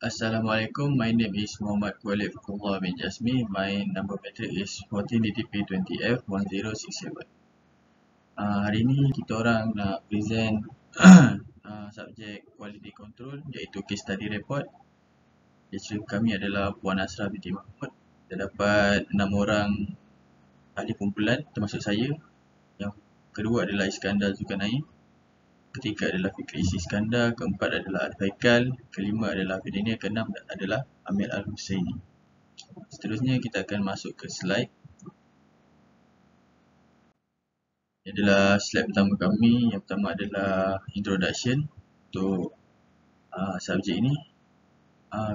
Assalamualaikum, my name is Muhammad Khalid Fakullah bin Jasmi. My number matric is 14DTP20F1067. Hari ni kita orang nak present subjek quality control iaitu case study report. Lecturer kami adalah Puan Asrah binti Mahmud. Kita dapat 6 orang ahli kumpulan termasuk saya. Yang kedua adalah Iskandar Zulkarnain. Ketiga adalah Fikri Iskandar, keempat adalah Al-Faikal, kelima adalah Fidinia, keenam adalah Amir Al-Husaini. Seterusnya kita akan masuk ke slide. Ini adalah slide pertama kami. Yang pertama adalah introduction untuk subjek ini.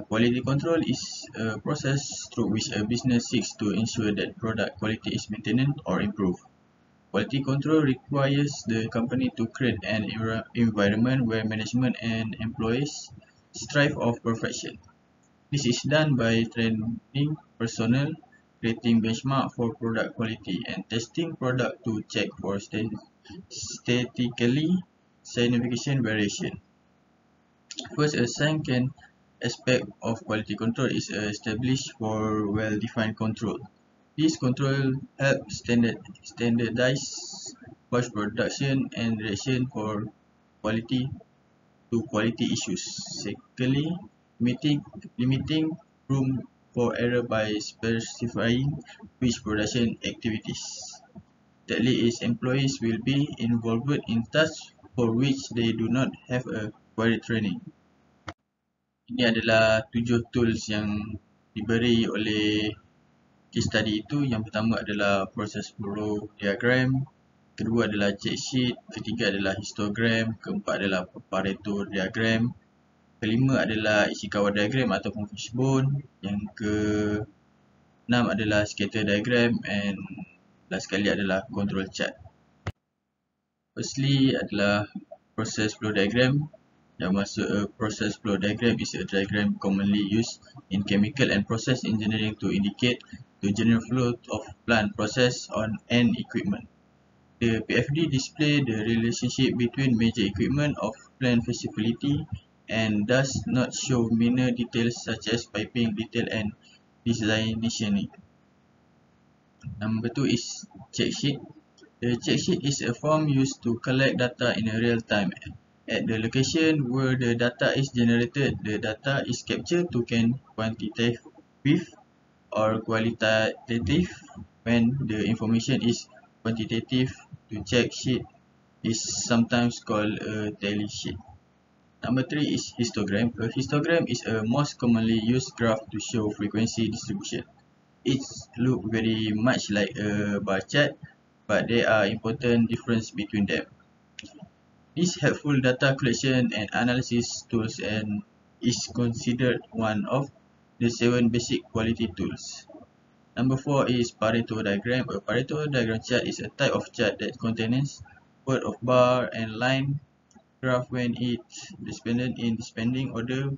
Quality control is a process through which a business seeks to ensure that product quality is maintained or improved. Quality control requires the company to create an environment where management and employees strive for perfection. This is done by training personnel, creating benchmark for product quality, and testing product to check for statistically significant variation. First, a second aspect of quality control is established for well-defined control. This control helps standardize batch production and reaction for quality issues. Secondly, limiting room for error by specifying which production activities. Thirdly, is employees will be involved in tasks for which they do not have a required training. Ini adalah 7 tools yang diberi oleh case study itu. Yang pertama adalah process flow diagram, kedua adalah check sheet, ketiga adalah histogram, keempat adalah Pareto diagram, kelima adalah Ishikawa diagram ataupun fishbone, yang keenam adalah scatter diagram, and last sekali adalah control chart. Firstly adalah process flow diagram. Yang maksud process flow diagram is a diagram commonly used in chemical and process engineering to indicate the general flow of plant process on end equipment. The PFD display the relationship between major equipment of plant facility and does not show minor details such as piping detail and designationing. Number 2 is check sheet. The check sheet is a form used to collect data in a real time. At the location where the data is generated, the data is captured to can quantitative or qualitative. When the information is quantitative, the check sheet is sometimes called a tally sheet. Number 3 is histogram. A histogram is a most commonly used graph to show frequency distribution. It looks very much like a bar chart, but there are important differences between them. This helpful data collection and analysis tools and is considered one of the 7 basic quality tools. Number 4 is Pareto diagram. A Pareto diagram chart is a type of chart that contains word of bar and line graph when it's dependent in descending order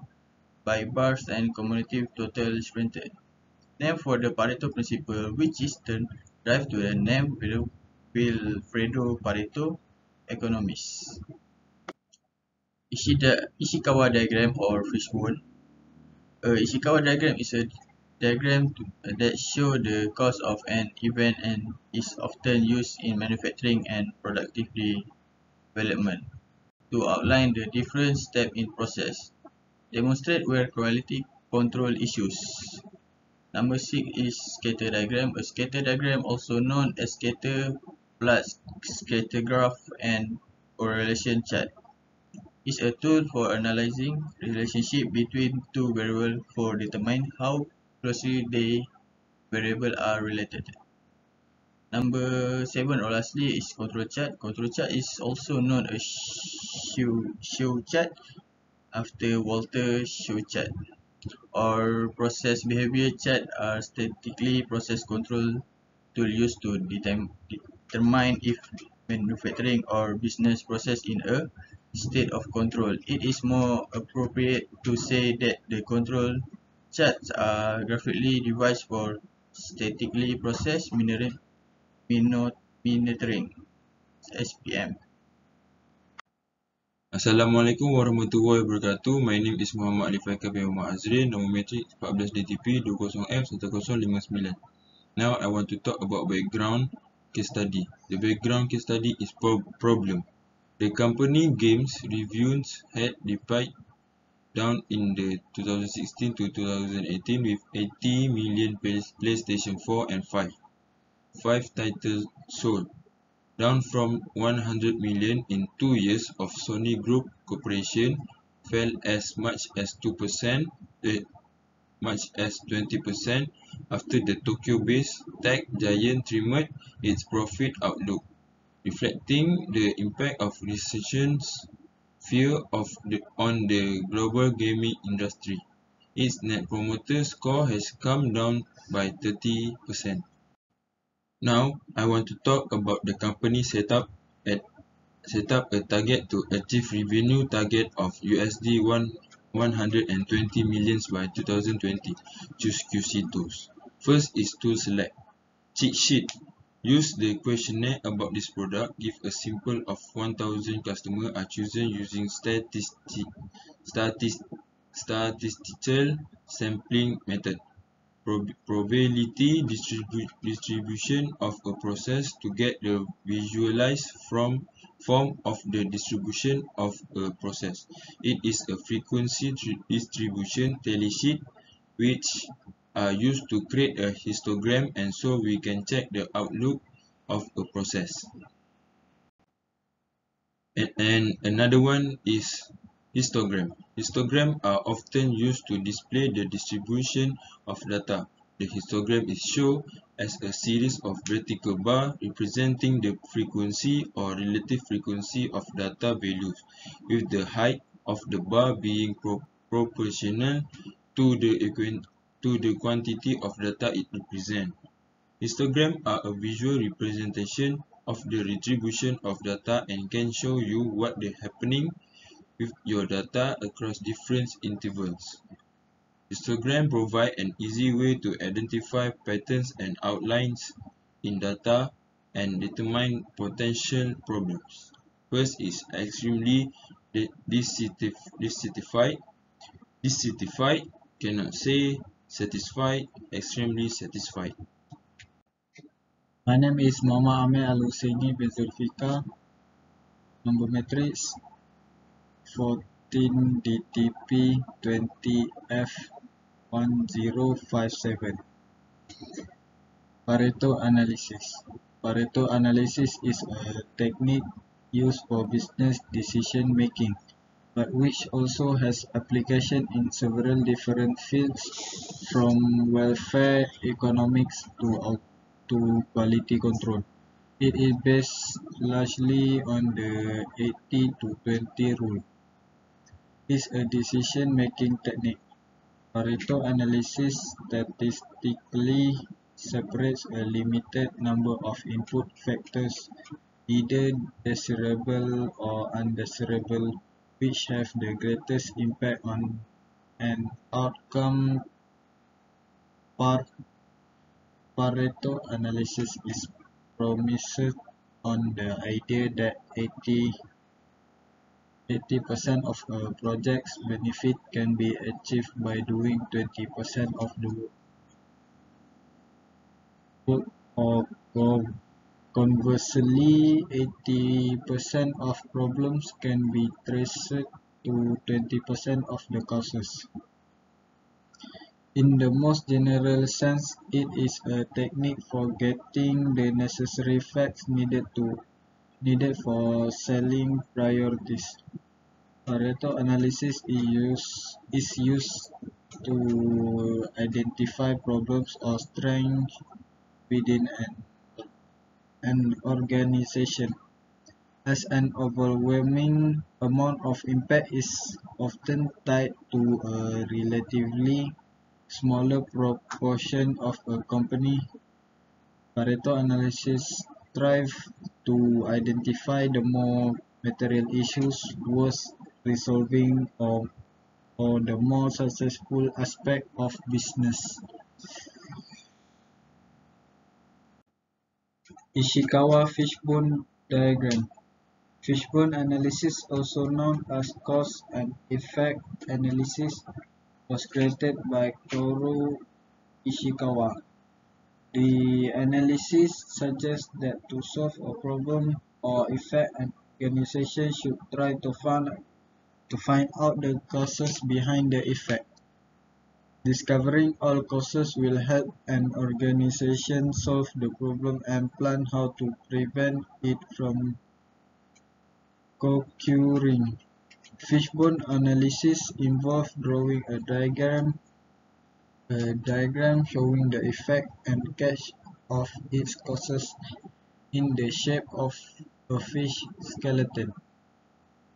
by bars and cumulative total printed. Name for the Pareto principle, which is derived to the name Wilfredo Pareto, economist. Ishikawa diagram or fishbone. Ishikawa diagram is a diagram that shows the cause of an event and is often used in manufacturing and productive development to outline the different steps in process. Demonstrate where quality control issues. Number 6 is scatter diagram. A scatter diagram, also known as scatter plot, scatter graph, and correlation chart, is a tool for analyzing relationship between two variables for determine how closely the variables are related. Number 7 or lastly is control chart. Control chart is also known as show chart after Walter Shewchart, or process behavior chart are statically process control tool used to determine if manufacturing or business process in a state of control. It is more appropriate to say that the control charts are graphically devised for statically process monitoring (SPM). Assalamualaikum warahmatullahi wabarakatuh. My name is Muhammad Ali Faikal bin Muhammad Azrin, nombor metrik 14 DTP 20F1059. Now I want to talk about background case study. The background case study is problem. The company games reviews had dipped down in the 2016 to 2018 with 80 million PlayStation 4 and 5 titles sold, down from 100 million in 2 years of Sony Group Corporation, fell as much as 20% after the Tokyo-based tech giant trimmed its profit outlook, reflecting the impact of recession's fear on the global gaming industry. Its net promoter score has come down by 30%. Now, I want to talk about the company set up a target to achieve revenue target of $120 million by 2020. Choose QC tools. First is tool select. Cheat sheet. Use the questionnaire about this product. Give a sample of 1,000 customers are chosen using statistical sampling method. Probability distribution of a process to get the visualized form of the distribution of a process. It is a frequency distribution tally sheet which are used to create a histogram, and so we can check the outlook of a process. And another one is histogram. Histograms are often used to display the distribution of data. The histogram is shown as a series of vertical bars representing the frequency or relative frequency of data values, with the height of the bar being proportional to the quantity of data it represents. Histograms are a visual representation of the distribution of data and can show you what is happening with your data across different intervals. Histograms provide an easy way to identify patterns and outlines in data and determine potential problems. First is extremely dissatisfied, cannot say satisfied, extremely satisfied. My name is Muhammad Amir Al-Husaini bin Zulfikar, number matrix 14 DTP 20F1057. Pareto analysis. Pareto analysis is a technique used for business decision making, but which also has application in several different fields, from welfare economics to quality control. It is based largely on the 80 to 20 rule. It's a decision-making technique. Pareto analysis statistically separates a limited number of input factors, either desirable or undesirable, which have the greatest impact on an outcome. Pareto analysis is premised on the idea that 80% of a project's benefit can be achieved by doing 20% of the work, or conversely, 80% of problems can be traced to 20% of the causes. In the most general sense, it is a technique for getting the necessary facts needed for selling priorities. Pareto analysis is used to identify problems or strengths within an organization, as an overwhelming amount of impact is often tied to a relatively smaller proportion of a company. Pareto analysis strives to identify the more material issues worth resolving, or the more successful aspect of business. Ishikawa fishbone diagram. Fishbone analysis, also known as cause and effect analysis, was created by Toru Ishikawa. The analysis suggests that to solve a problem or effect, an organization should try to find out the causes behind the effect. Discovering all causes will help an organization solve the problem and plan how to prevent it from occurring. Fishbone analysis involves drawing a diagram showing the effect and catch of its causes in the shape of a fish skeleton.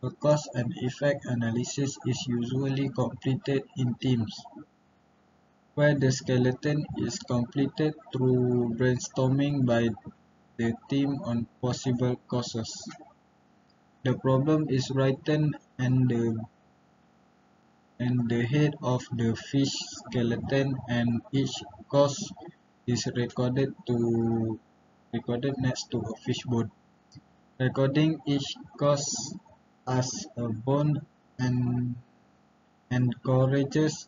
A cause and effect analysis is usually completed in teams, where the skeleton is completed through brainstorming by the team on possible causes. The problem is written and the head of the fish skeleton, and each cause is recorded next to a fishbone. Recording each cause as a bone and encourages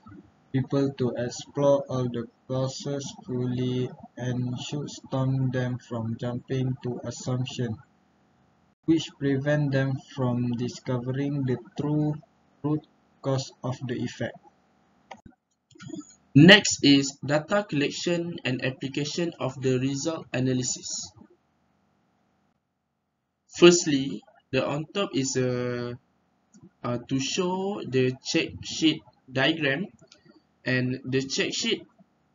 people to explore all the causes fully and should stop them from jumping to assumptions, which prevent them from discovering the true root cause of the effect. Next is data collection and application of the result analysis. Firstly, the on top is to show the check sheet diagram, and the check sheet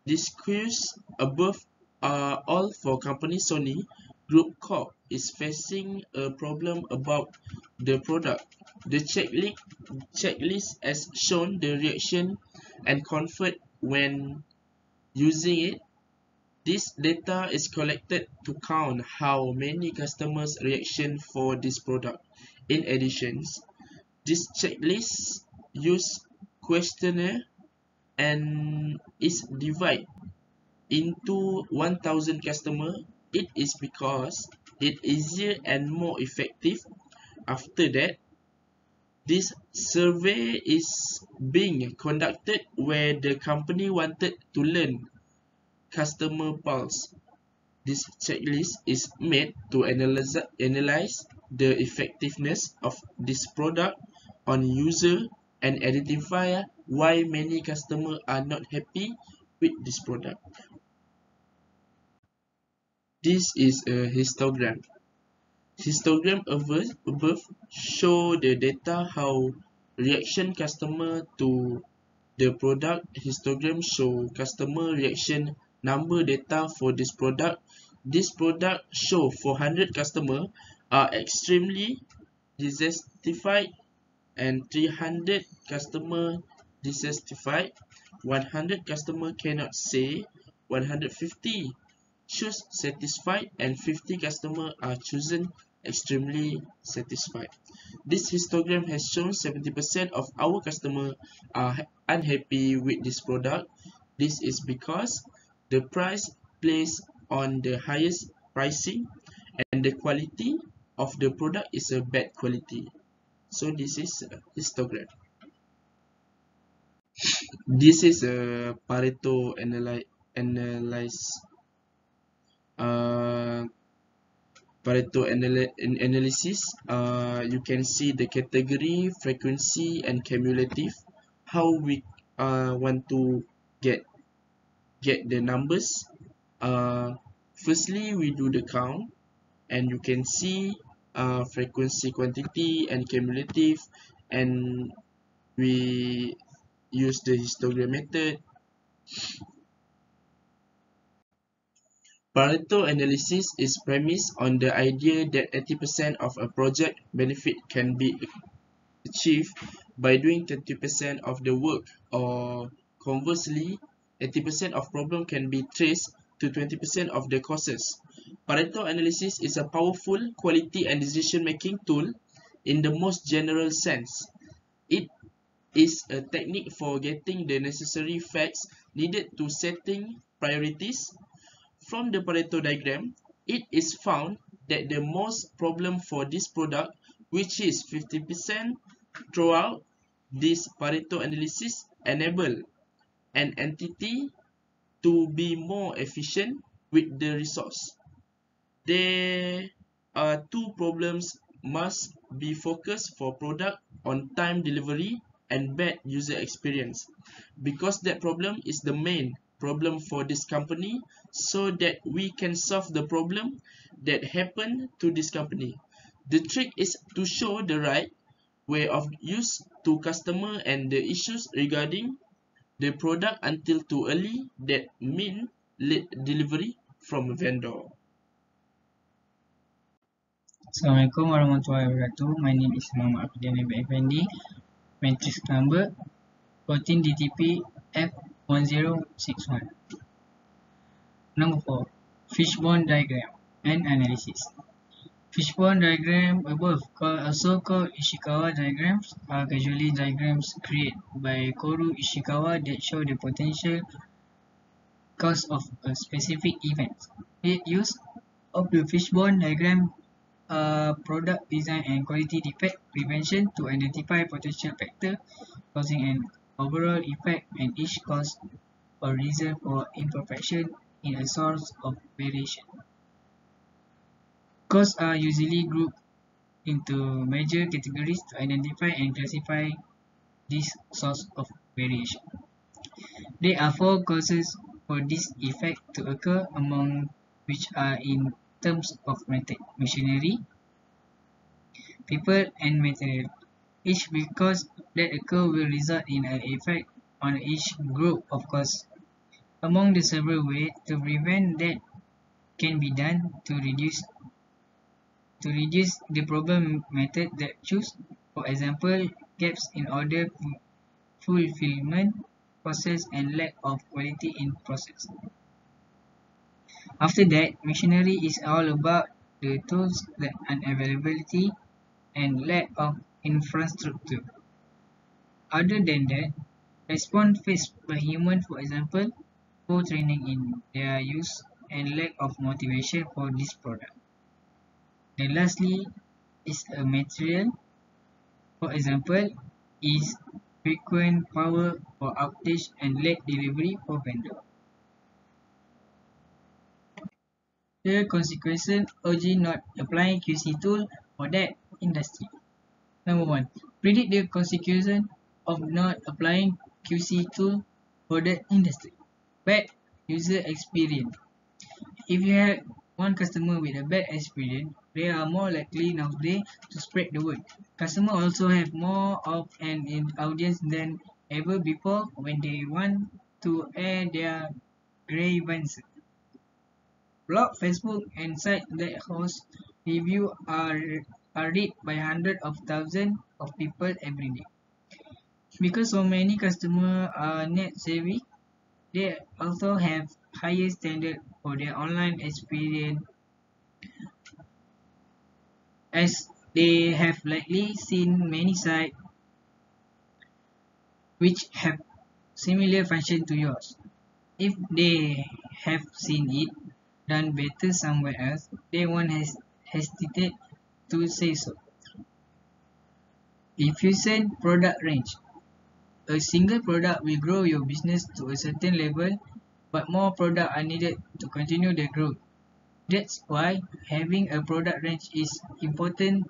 describes above are all for company Sony Group Corp is facing a problem about the product. The checklist as shown the reaction and comfort when using it. This data is collected to count how many customers reaction for this product. In addition, this checklist use questionnaire and is divided into 1000 customer. It is because it is easier and more effective. After that, this survey is being conducted where the company wanted to learn customer pulse. This checklist is made to analyze the effectiveness of this product on user and identify why many customers are not happy with this product. This is a histogram. Histogram above show the data how reaction customer to the product. Histogram show customer reaction number data for this product. This product show 400 customers are extremely dissatisfied and 300 customer dissatisfied. 100 customer cannot say. 150 choose satisfied, and 50 customers are chosen extremely satisfied. This histogram has shown 70% of our customers are unhappy with this product. This is because the price placed on the highest pricing and the quality of the product is a bad quality. So this is a histogram. This is a Pareto analysis. Analysis. You can see the category, frequency, and cumulative. How we want to get the numbers. Firstly, we do the count, and you can see frequency, quantity, and cumulative, and we use the histogram method. Pareto analysis is premised on the idea that 80% of a project benefit can be achieved by doing 20% of the work, or conversely, 80% of problem can be traced to 20% of the causes. Pareto analysis is a powerful quality and decision-making tool in the most general sense. It is a technique for getting the necessary facts needed to setting priorities. From the Pareto diagram, it is found that the most problem for this product which is 50% throughout. This Pareto analysis enable an entity to be more efficient with the resource. There are two problems must be focused for product on time delivery and bad user experience, because that problem is the main problem for this company, so that we can solve the problem that happened to this company. The trick is to show the right way of use to customer and the issues regarding the product until too early, that mean late delivery from vendor. Assalamualaikum warahmatullahi wabarakatuh. My name is Muhammad Abdian Effendi. Matrix number 14 DTP F1061. Number 4. Fishbone diagram and analysis. Fishbone diagram above, also called Ishikawa diagrams, are usually diagrams created by Koru Ishikawa that show the potential cause of a specific event. The use of the fishbone diagram product design and quality defect prevention to identify potential factors causing an overall effect and each cause or reason for imperfection in a source of variation. Causes are usually grouped into major categories to identify and classify this source of variation. There are 4 causes for this effect to occur, among which are in terms of method, machinery, people, and material. Each cause that occur will result in an effect on each group of causes. Among the several ways to prevent that can be done to reduce the problem method that choose, for example, gaps in order fulfillment process and lack of quality in process. After that, machinery is all about the tools, the unavailability, and lack of infrastructure. Other than that, response faced by humans, for example, poor training in their use and lack of motivation for this product. And lastly is a material, for example, is frequent power or outage and late delivery for vendor. The consequences of not applying QC tool for that industry. Number 1. Predict the consequences of not applying QC tool for that industry. Bad user experience. If you have one customer with a bad experience, they are more likely nowadays to spread the word. Customers also have more of an audience than ever before when they want to air their grievances. Blog, Facebook, and sites that host reviews are read by hundreds of thousands of people every day. Because so many customers are net savvy, they also have higher standards for their online experience, as they have likely seen many sites which have similar function to yours. If they have seen it done better somewhere else, they won't hesitate to say so. Efficient product range. A single product will grow your business to a certain level, but more products are needed to continue the growth. That's why having a product range is important.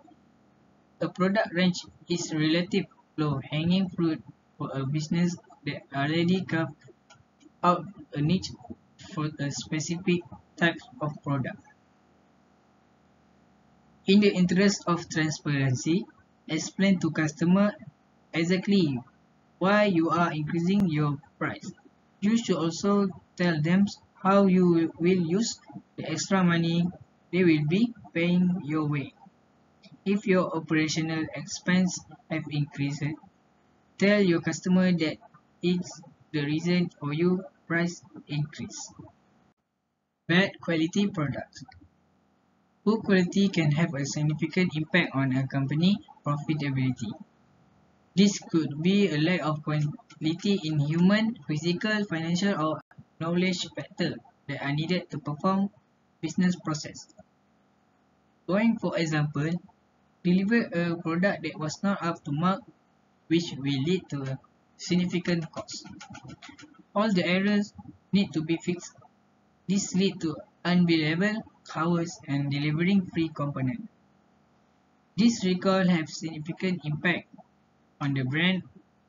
A product range is relative low-hanging fruit for a business that already carves out a niche for a specific type of product. In the interest of transparency, explain to customer exactly why you are increasing your price. You should also tell them how you will use the extra money they will be paying your way. If your operational expense have increased, tell your customer that it's the reason for your price increase. Bad quality products. Poor quality can have a significant impact on a company's profitability. This could be a lack of quality in human, physical, financial, or knowledge factors that are needed to perform business process. Going for example, deliver a product that was not up to mark, which will lead to a significant cost. All the errors need to be fixed. This leads to unbillable hours and delivering free component. This recall have significant impact on the brand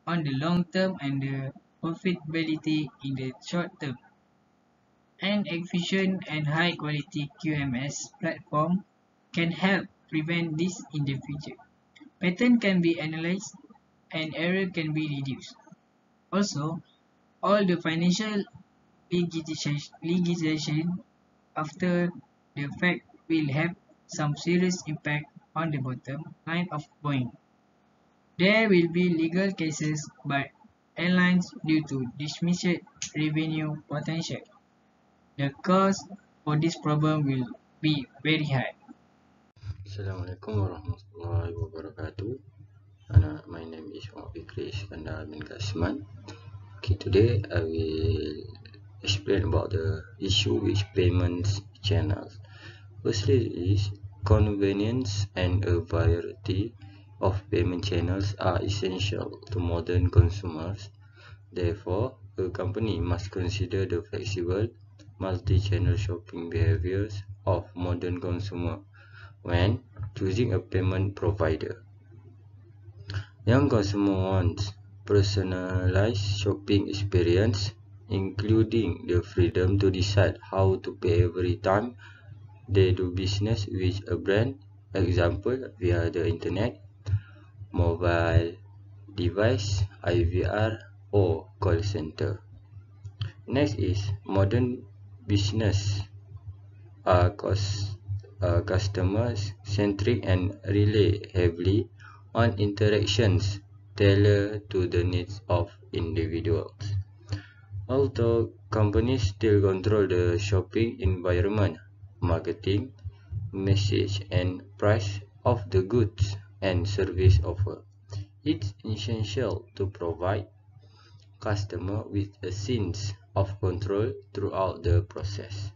on the long term and the profitability in the short term. An efficient and high quality QMS platform can help prevent this in the future. Pattern can be analyzed and error can be reduced. Also, all the financial legislation after the fact will have some serious impact on the bottom line of Boeing. There will be legal cases by airlines due to diminished revenue potential. The cost for this problem will be very high. Assalamualaikum warahmatullahi wabarakatuh. My name is Muhammad Fikri Iskandar bin Kasman. Okay, today I will explain about the issue with payments channels. Firstly is convenience and a variety of payment channels are essential to modern consumers. Therefore, a company must consider the flexible multi-channel shopping behaviors of modern consumer when choosing a payment provider. Young consumer wants personalized shopping experience, including the freedom to decide how to pay every time they do business with a brand, example via the internet, mobile device, IVR, or call center. Next is modern business are customer-centric and rely heavily on interactions tailored to the needs of individuals. Although companies still control the shopping environment, marketing, message, and price of the goods and service offered, it's essential to provide customer with a sense of control throughout the process.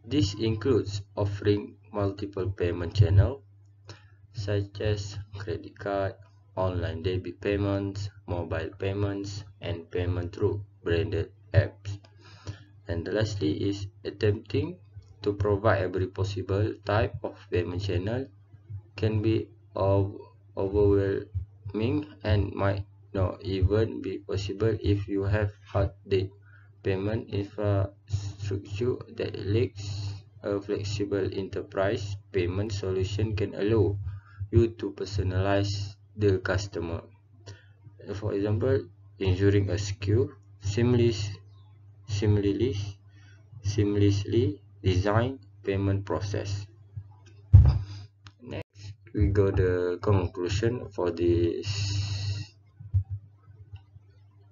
This includes offering multiple payment channels such as credit card, online debit payments, mobile payments, and payment through branded apps. And lastly is attempting to provide every possible type of payment channel can be overwhelming and might not even be possible if you have outdated payment infrastructure that lacks a flexible enterprise payment solution can allow you to personalize the customer. For example, ensuring a secure, seamlessly designed payment process. Next, we got the conclusion for this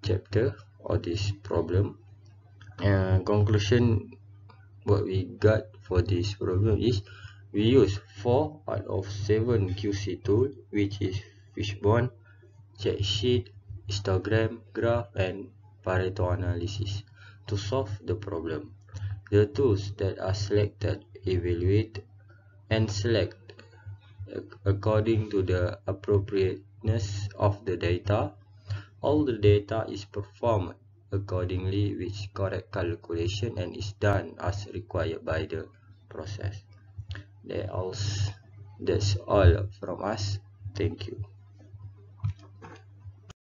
chapter or this problem. Conclusion what we got for this problem is we use 4 out of 7 QC tool, which is Fishbone, check sheet, histogram, graph, and Pareto analysis to solve the problem. The tools that are selected evaluate and select according to the appropriateness of the data. All the data is performed accordingly with correct calculation and is done as required by the process. That's all from us. Thank you.